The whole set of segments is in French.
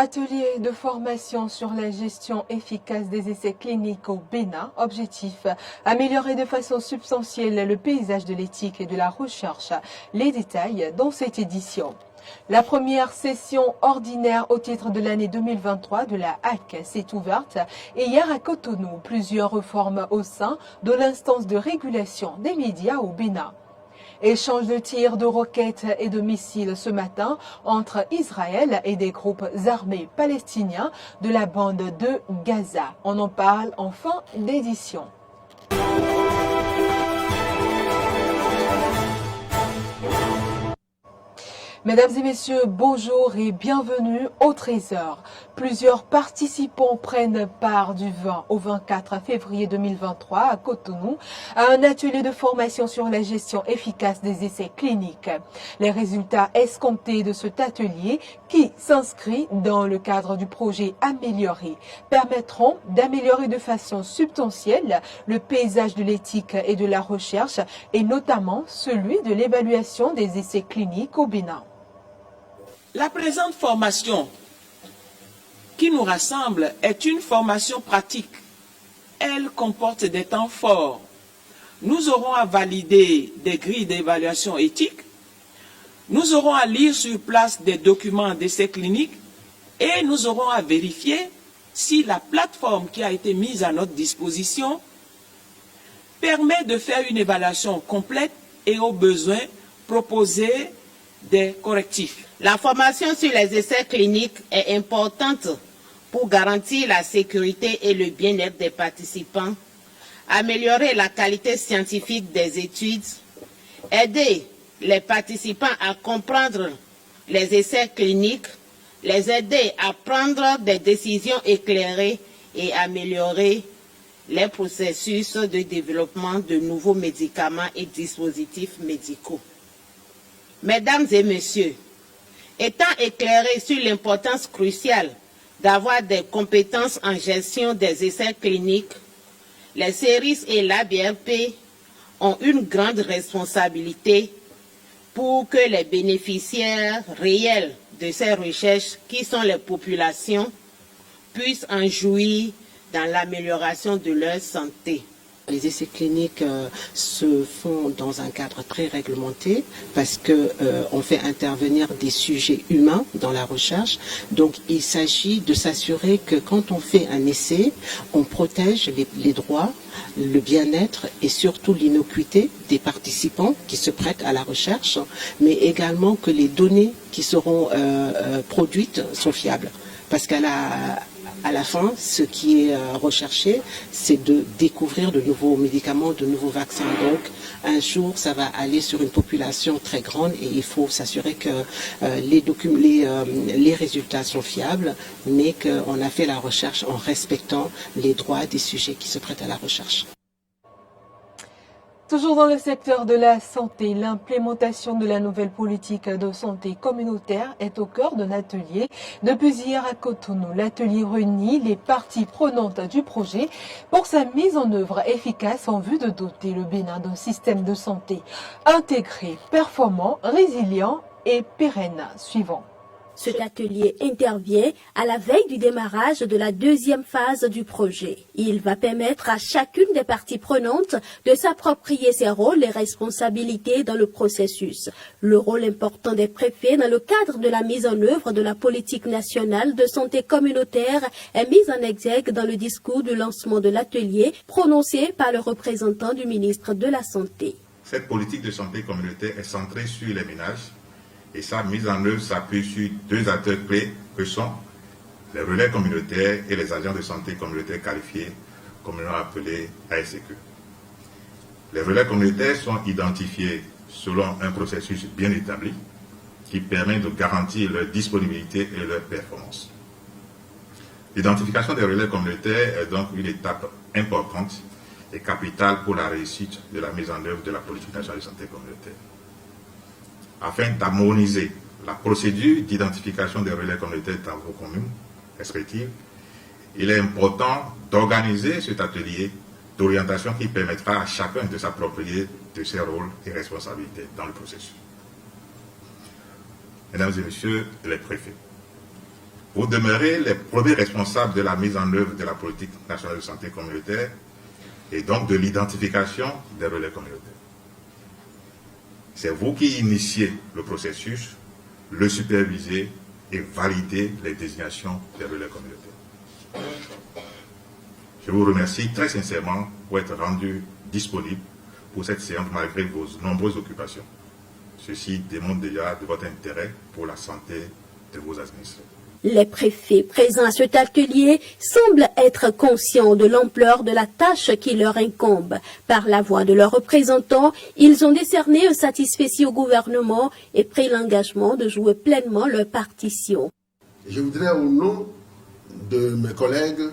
Atelier de formation sur la gestion efficace des essais cliniques au Bénin. Objectif, améliorer de façon substantielle le paysage de l'éthique et de la recherche. Les détails dans cette édition. La première session ordinaire au titre de l'année 2023 de la HAC s'est ouverte et hier à Cotonou, plusieurs réformes au sein de l'instance de régulation des médias au Bénin. Échange de tirs de roquettes et de missiles ce matin entre Israël et des groupes armés palestiniens de la bande de Gaza. On en parle en fin d'édition. Mesdames et messieurs, bonjour et bienvenue au Trésor. Plusieurs participants prennent part du 20 au 24 février 2023 à Cotonou à un atelier de formation sur la gestion efficace des essais cliniques. Les résultats escomptés de cet atelier, qui s'inscrit dans le cadre du projet Amélioré, permettront d'améliorer de façon substantielle le paysage de l'éthique et de la recherche et notamment celui de l'évaluation des essais cliniques au Bénin. La présente formation qui nous rassemble est une formation pratique. Elle comporte des temps forts. Nous aurons à valider des grilles d'évaluation éthique. Nous aurons à lire sur place des documents d'essais cliniques et nous aurons à vérifier si la plateforme qui a été mise à notre disposition permet de faire une évaluation complète et au besoin proposer des correctifs. La formation sur les essais cliniques est importante pour garantir la sécurité et le bien-être des participants, améliorer la qualité scientifique des études, aider les participants à comprendre les essais cliniques, les aider à prendre des décisions éclairées et améliorer les processus de développement de nouveaux médicaments et dispositifs médicaux. Mesdames et messieurs, étant éclairés sur l'importance cruciale d'avoir des compétences en gestion des essais cliniques, les CERIS et l'ABRP ont une grande responsabilité pour que les bénéficiaires réels de ces recherches, qui sont les populations, puissent en jouir dans l'amélioration de leur santé. Les essais cliniques se font dans un cadre très réglementé parce que on fait intervenir des sujets humains dans la recherche. Donc il s'agit de s'assurer que quand on fait un essai, on protège les droits, le bien-être et surtout l'innocuité des participants qui se prêtent à la recherche, mais également que les données qui seront produites sont fiables. Parce qu'à la fin, ce qui est recherché, c'est de découvrir de nouveaux médicaments, de nouveaux vaccins. Donc, un jour, ça va aller sur une population très grande et il faut s'assurer que les résultats sont fiables, mais qu'on a fait la recherche en respectant les droits des sujets qui se prêtent à la recherche. Toujours dans le secteur de la santé, l'implémentation de la nouvelle politique de santé communautaire est au cœur d'un atelier. Depuis hier à Cotonou, l'atelier réunit les parties prenantes du projet pour sa mise en œuvre efficace en vue de doter le Bénin d'un système de santé intégré, performant, résilient et pérenne. Suivant. Cet atelier intervient à la veille du démarrage de la deuxième phase du projet. Il va permettre à chacune des parties prenantes de s'approprier ses rôles et responsabilités dans le processus. Le rôle important des préfets dans le cadre de la mise en œuvre de la politique nationale de santé communautaire est mis en exergue dans le discours du lancement de l'atelier prononcé par le représentant du ministre de la Santé. Cette politique de santé communautaire est centrée sur les ménages. Et sa mise en œuvre s'appuie sur deux acteurs clés que sont les relais communautaires et les agents de santé communautaire qualifiés, communément appelés ASCQ. Les relais communautaires sont identifiés selon un processus bien établi qui permet de garantir leur disponibilité et leur performance. L'identification des relais communautaires est donc une étape importante et capitale pour la réussite de la mise en œuvre de la politique nationale de santé communautaire. Afin d'harmoniser la procédure d'identification des relais communautaires dans vos communes respectives, il est important d'organiser cet atelier d'orientation qui permettra à chacun de s'approprier de ses rôles et responsabilités dans le processus. Mesdames et messieurs les préfets, Vous demeurez les premiers responsables de la mise en œuvre de la politique nationale de santé communautaire et donc de l'identification des relais communautaires. C'est vous qui initiez le processus, le supervisez et validez les désignations des relais communautaires. Je vous remercie très sincèrement pour être rendu disponible pour cette séance malgré vos nombreuses occupations. Ceci démontre déjà de votre intérêt pour la santé de vos administrés. Les préfets présents à cet atelier semblent être conscients de l'ampleur de la tâche qui leur incombe. Par la voix de leurs représentants, ils ont décerné un satisfecit au gouvernement et pris l'engagement de jouer pleinement leur partition. Je voudrais au nom de mes collègues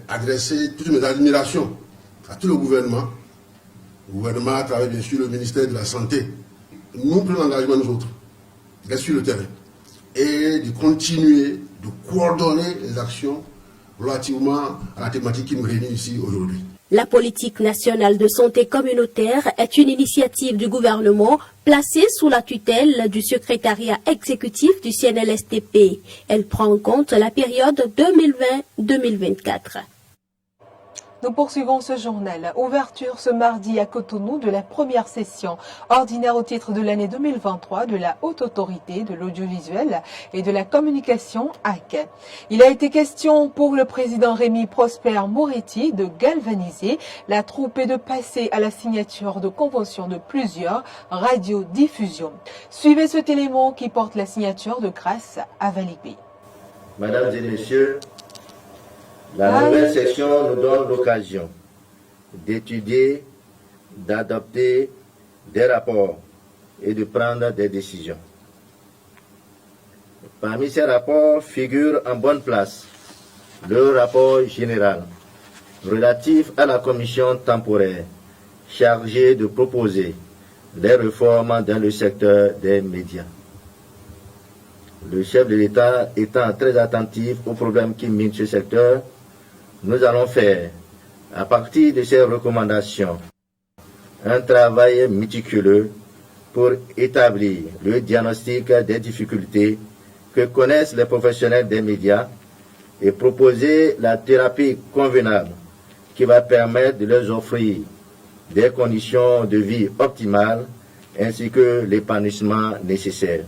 adresser toutes mes admirations à tout le gouvernement. Le gouvernement à travers bien sûr le ministère de la Santé. Nous prenons l'engagement nous autres, d'être sur le terrain et de continuer de coordonner les actions relativement à la thématique qui nous réunit ici aujourd'hui. La politique nationale de santé communautaire est une initiative du gouvernement placée sous la tutelle du secrétariat exécutif du CNLSTP. Elle prend en compte la période 2020-2024. Nous poursuivons ce journal. Ouverture ce mardi à Cotonou de la première session ordinaire au titre de l'année 2023 de la Haute Autorité de l'Audiovisuel et de la Communication HAC. Il a été question pour le président Rémi Prosper Moretti de galvaniser la troupe et de passer à la signature de conventions de plusieurs radiodiffusions. Suivez cet élément qui porte la signature de Grâce à Valipé. Mesdames et messieurs, la nouvelle section nous donne l'occasion d'étudier, d'adopter des rapports et de prendre des décisions. Parmi ces rapports figure en bonne place le rapport général relatif à la commission temporaire chargée de proposer les réformes dans le secteur des médias. Le chef de l'État étant très attentif aux problèmes qui minent ce secteur, nous allons faire, à partir de ces recommandations, un travail méticuleux pour établir le diagnostic des difficultés que connaissent les professionnels des médias et proposer la thérapie convenable qui va permettre de leur offrir des conditions de vie optimales ainsi que l'épanouissement nécessaire.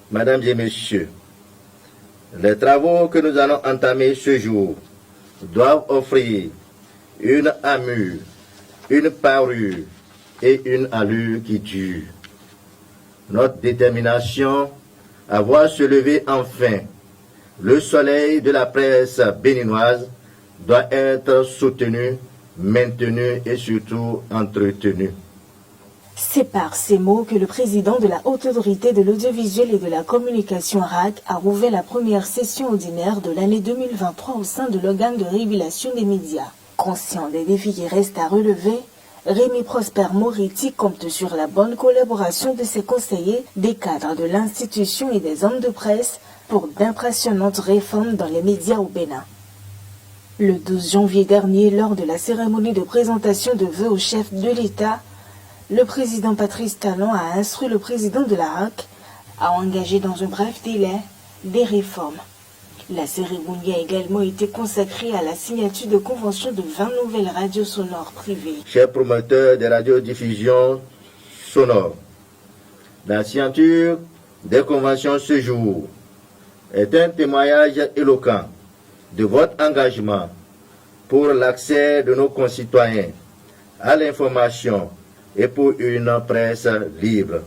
Mesdames et messieurs, les travaux que nous allons entamer ce jour doivent offrir une amure, une parure et une allure qui dure. Notre détermination à voir se lever enfin le soleil de la presse béninoise doit être soutenue, maintenue et surtout entretenue. C'est par ces mots que le président de la Haute Autorité de l'Audiovisuel et de la Communication HAC a rouvert la première session ordinaire de l'année 2023 au sein de l'organe de régulation des médias. Conscient des défis qui restent à relever, Rémi Prosper Moretti compte sur la bonne collaboration de ses conseillers, des cadres de l'institution et des hommes de presse pour d'impressionnantes réformes dans les médias au Bénin. Le 12 janvier dernier, lors de la cérémonie de présentation de vœux au chef de l'État, le président Patrice Talon a instruit le président de la HAC à engager dans un bref délai des réformes. La cérémonie a également été consacrée à la signature de conventions de 20 nouvelles radios sonores privées. Chers promoteurs des radiodiffusions sonores, la signature des conventions ce jour est un témoignage éloquent de votre engagement pour l'accès de nos concitoyens à l'information et pour une presse libre.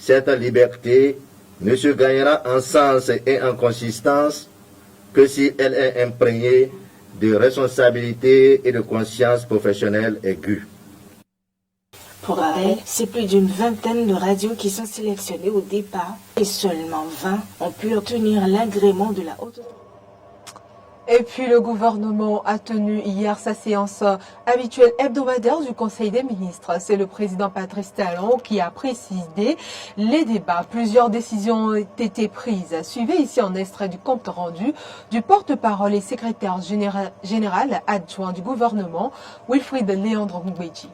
Cette liberté ne se gagnera en sens et en consistance que si elle est imprégnée de responsabilité et de conscience professionnelle aiguë. Pour rappel, c'est plus d'une vingtaine de radios qui sont sélectionnées au départ et seulement 20 ont pu obtenir l'agrément de la Haute Autorité. Et puis le gouvernement a tenu hier sa séance habituelle hebdomadaire du Conseil des ministres. C'est le président Patrice Talon qui a présidé les débats. Plusieurs décisions ont été prises. Suivez ici en extrait du compte rendu du porte-parole et secrétaire général adjoint du gouvernement, Wilfried Léandre Ngweji.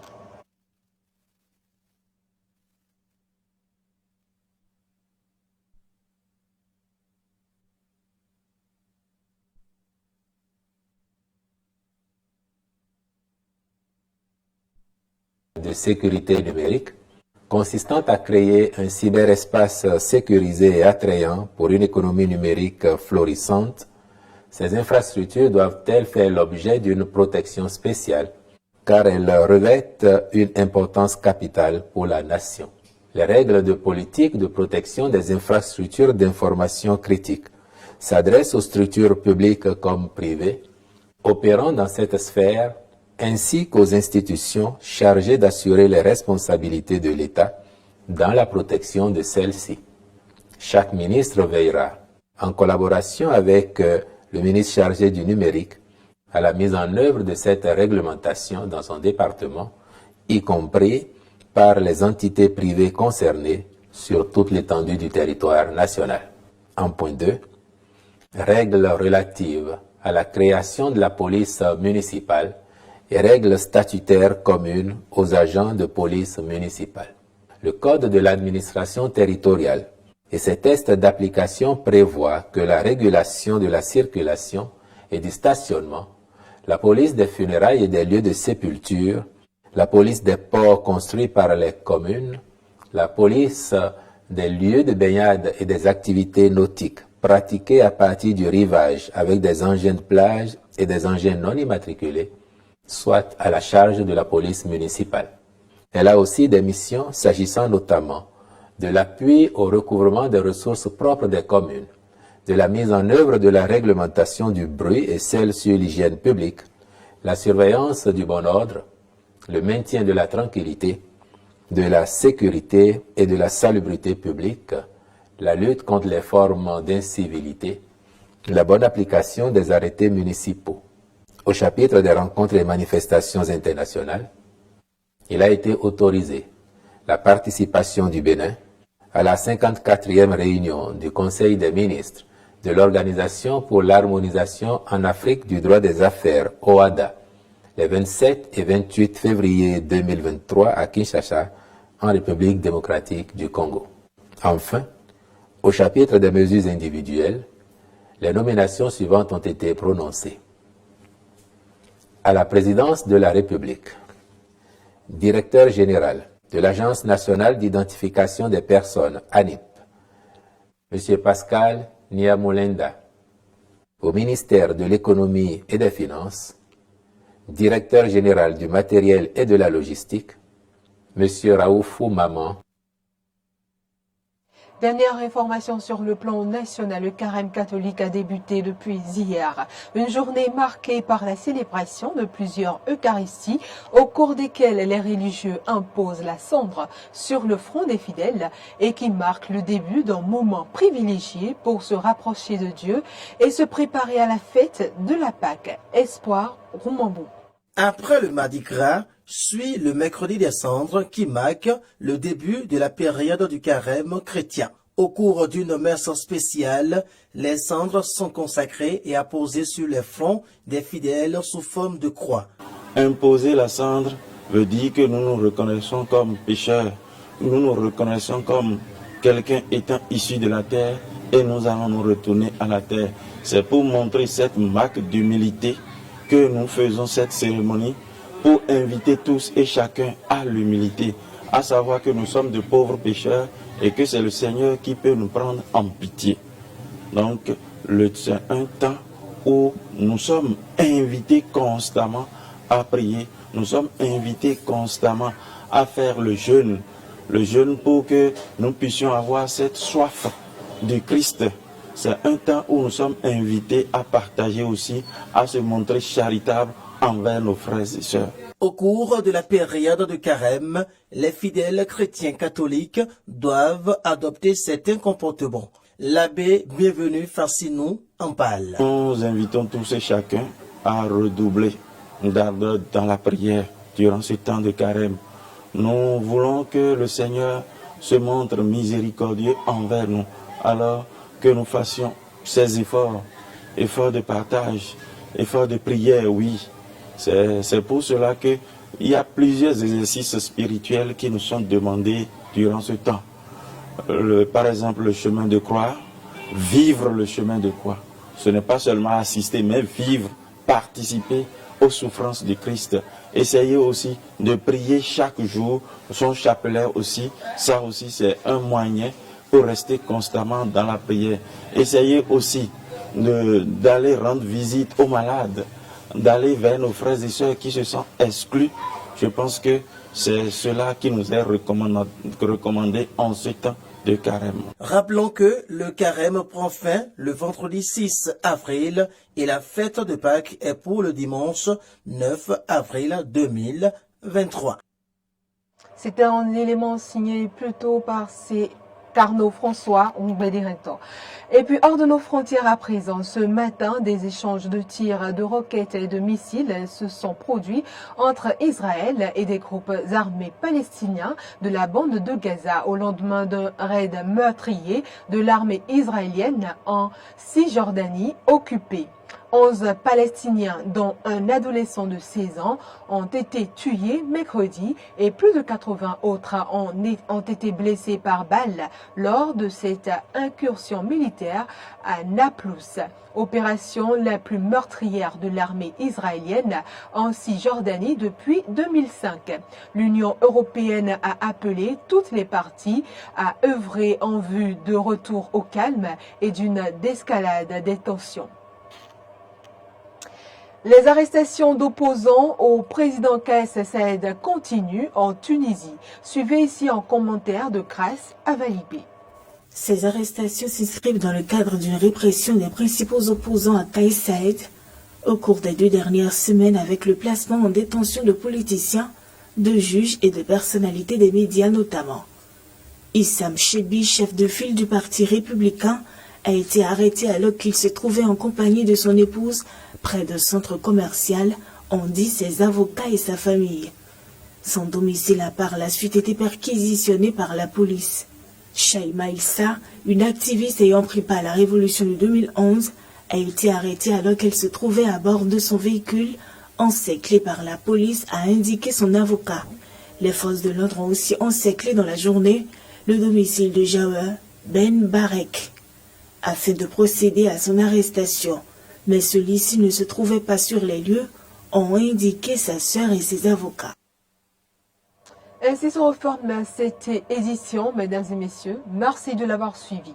de sécurité numérique, consistant à créer un cyberespace sécurisé et attrayant pour une économie numérique florissante. Ces infrastructures doivent-elles faire l'objet d'une protection spéciale, car elles revêtent une importance capitale pour la nation. Les règles de politique de protection des infrastructures d'information critiques s'adressent aux structures publiques comme privées, opérant dans cette sphère, ainsi qu'aux institutions chargées d'assurer les responsabilités de l'État dans la protection de celles-ci. Chaque ministre veillera, en collaboration avec le ministre chargé du numérique, à la mise en œuvre de cette réglementation dans son département, y compris par les entités privées concernées sur toute l'étendue du territoire national. En point 2, règles relatives à la création de la police municipale et règles statutaires communes aux agents de police municipale. Le Code de l'administration territoriale et ses tests d'application prévoient que la régulation de la circulation et du stationnement, la police des funérailles et des lieux de sépulture, la police des ports construits par les communes, la police des lieux de baignade et des activités nautiques pratiquées à partir du rivage avec des engins de plage et des engins non immatriculés, soit à la charge de la police municipale. Elle a aussi des missions s'agissant notamment de l'appui au recouvrement des ressources propres des communes, de la mise en œuvre de la réglementation du bruit et celle sur l'hygiène publique, la surveillance du bon ordre, le maintien de la tranquillité, de la sécurité et de la salubrité publique, la lutte contre les formes d'incivilité, la bonne application des arrêtés municipaux. Au chapitre des rencontres et manifestations internationales, il a été autorisé la participation du Bénin à la 54e réunion du Conseil des ministres de l'Organisation pour l'harmonisation en Afrique du droit des affaires, OHADA, les 27 et 28 février 2023 à Kinshasa, en République démocratique du Congo. Enfin, au chapitre des mesures individuelles, les nominations suivantes ont été prononcées. À la présidence de la République, directeur général de l'Agence nationale d'identification des personnes, ANIP, M. Pascal Niamulenda. Au ministère de l'Économie et des Finances, directeur général du matériel et de la logistique, M. Raoufou Maman. Dernière information sur le plan national, le carême catholique a débuté depuis hier. Une journée marquée par la célébration de plusieurs Eucharisties au cours desquelles les religieux imposent la cendre sur le front des fidèles et qui marque le début d'un moment privilégié pour se rapprocher de Dieu et se préparer à la fête de la Pâque. Espoir Roumambou. Après le Mardi Gras, suit le mercredi des cendres qui marque le début de la période du carême chrétien. Au cours d'une messe spéciale, les cendres sont consacrées et apposées sur les fronts des fidèles sous forme de croix. Imposer la cendre veut dire que nous nous reconnaissons comme pécheurs, nous nous reconnaissons comme quelqu'un étant issu de la terre et nous allons nous retourner à la terre. C'est pour montrer cette marque d'humilité que nous faisons cette cérémonie, pour inviter tous et chacun à l'humilité, à savoir que nous sommes de pauvres pécheurs et que c'est le Seigneur qui peut nous prendre en pitié. Donc, c'est un temps où nous sommes invités constamment à prier, nous sommes invités constamment à faire le jeûne pour que nous puissions avoir cette soif du Christ. C'est un temps où nous sommes invités à partager aussi, à se montrer charitables envers nos frères et sœurs. Au cours de la période de carême, les fidèles chrétiens catholiques doivent adopter certains comportements. L'abbé Bienvenu Fassinou en parle. Nous invitons tous et chacun à redoubler d'ardeur dans la prière durant ce temps de carême. Nous voulons que le Seigneur se montre miséricordieux envers nous, alors que nous fassions ces efforts de partage, efforts de prière, oui. C'est pour cela qu'il y a plusieurs exercices spirituels qui nous sont demandés durant ce temps. Par exemple, le chemin de croix, vivre le chemin de croix. Ce n'est pas seulement assister, mais vivre, participer aux souffrances du Christ. Essayez aussi de prier chaque jour son chapelet aussi. Ça aussi, c'est un moyen pour rester constamment dans la prière. Essayez aussi d'aller rendre visite aux malades, d'aller vers nos frères et sœurs qui se sentent exclus. Je pense que c'est cela qui nous est recommandé en ce temps de carême. Rappelons que le carême prend fin le vendredi 6 avril et la fête de Pâques est pour le dimanche 9 avril 2023. C'était un élément signé plutôt par ces Carnot François Ombedirinto. Et puis hors de nos frontières à présent, ce matin, des échanges de tirs de roquettes et de missiles se sont produits entre Israël et des groupes armés palestiniens de la bande de Gaza au lendemain d'un raid meurtrier de l'armée israélienne en Cisjordanie occupée. 11 Palestiniens, dont un adolescent de 16 ans, ont été tués mercredi et plus de 80 autres ont été blessés par balle lors de cette incursion militaire à Naplouse, opération la plus meurtrière de l'armée israélienne en Cisjordanie depuis 2005. L'Union européenne a appelé toutes les parties à œuvrer en vue de retour au calme et d'une désescalade des tensions. Les arrestations d'opposants au président Kais Saied continuent en Tunisie. Suivez ici en commentaire de Grace Avalibé. Ces arrestations s'inscrivent dans le cadre d'une répression des principaux opposants à Kais Saied au cours des 2 dernières semaines avec le placement en détention de politiciens, de juges et de personnalités des médias notamment. Issam Chebi, chef de file du parti républicain, a été arrêté alors qu'il se trouvait en compagnie de son épouse près d'un centre commercial, ont dit ses avocats et sa famille. Son domicile a par la suite été perquisitionné par la police. Shaima Issa, une activiste ayant pris part à la révolution de 2011, a été arrêtée alors qu'elle se trouvait à bord de son véhicule, encerclée par la police, a indiqué son avocat. Les forces de l'ordre ont aussi encerclé dans la journée le domicile de Jawer Ben Barek, afin de procéder à son arrestation. Mais celui-ci ne se trouvait pas sur les lieux, ont indiqué sa sœur et ses avocats. Ainsi se referme cette édition, mesdames et messieurs. Merci de l'avoir suivi.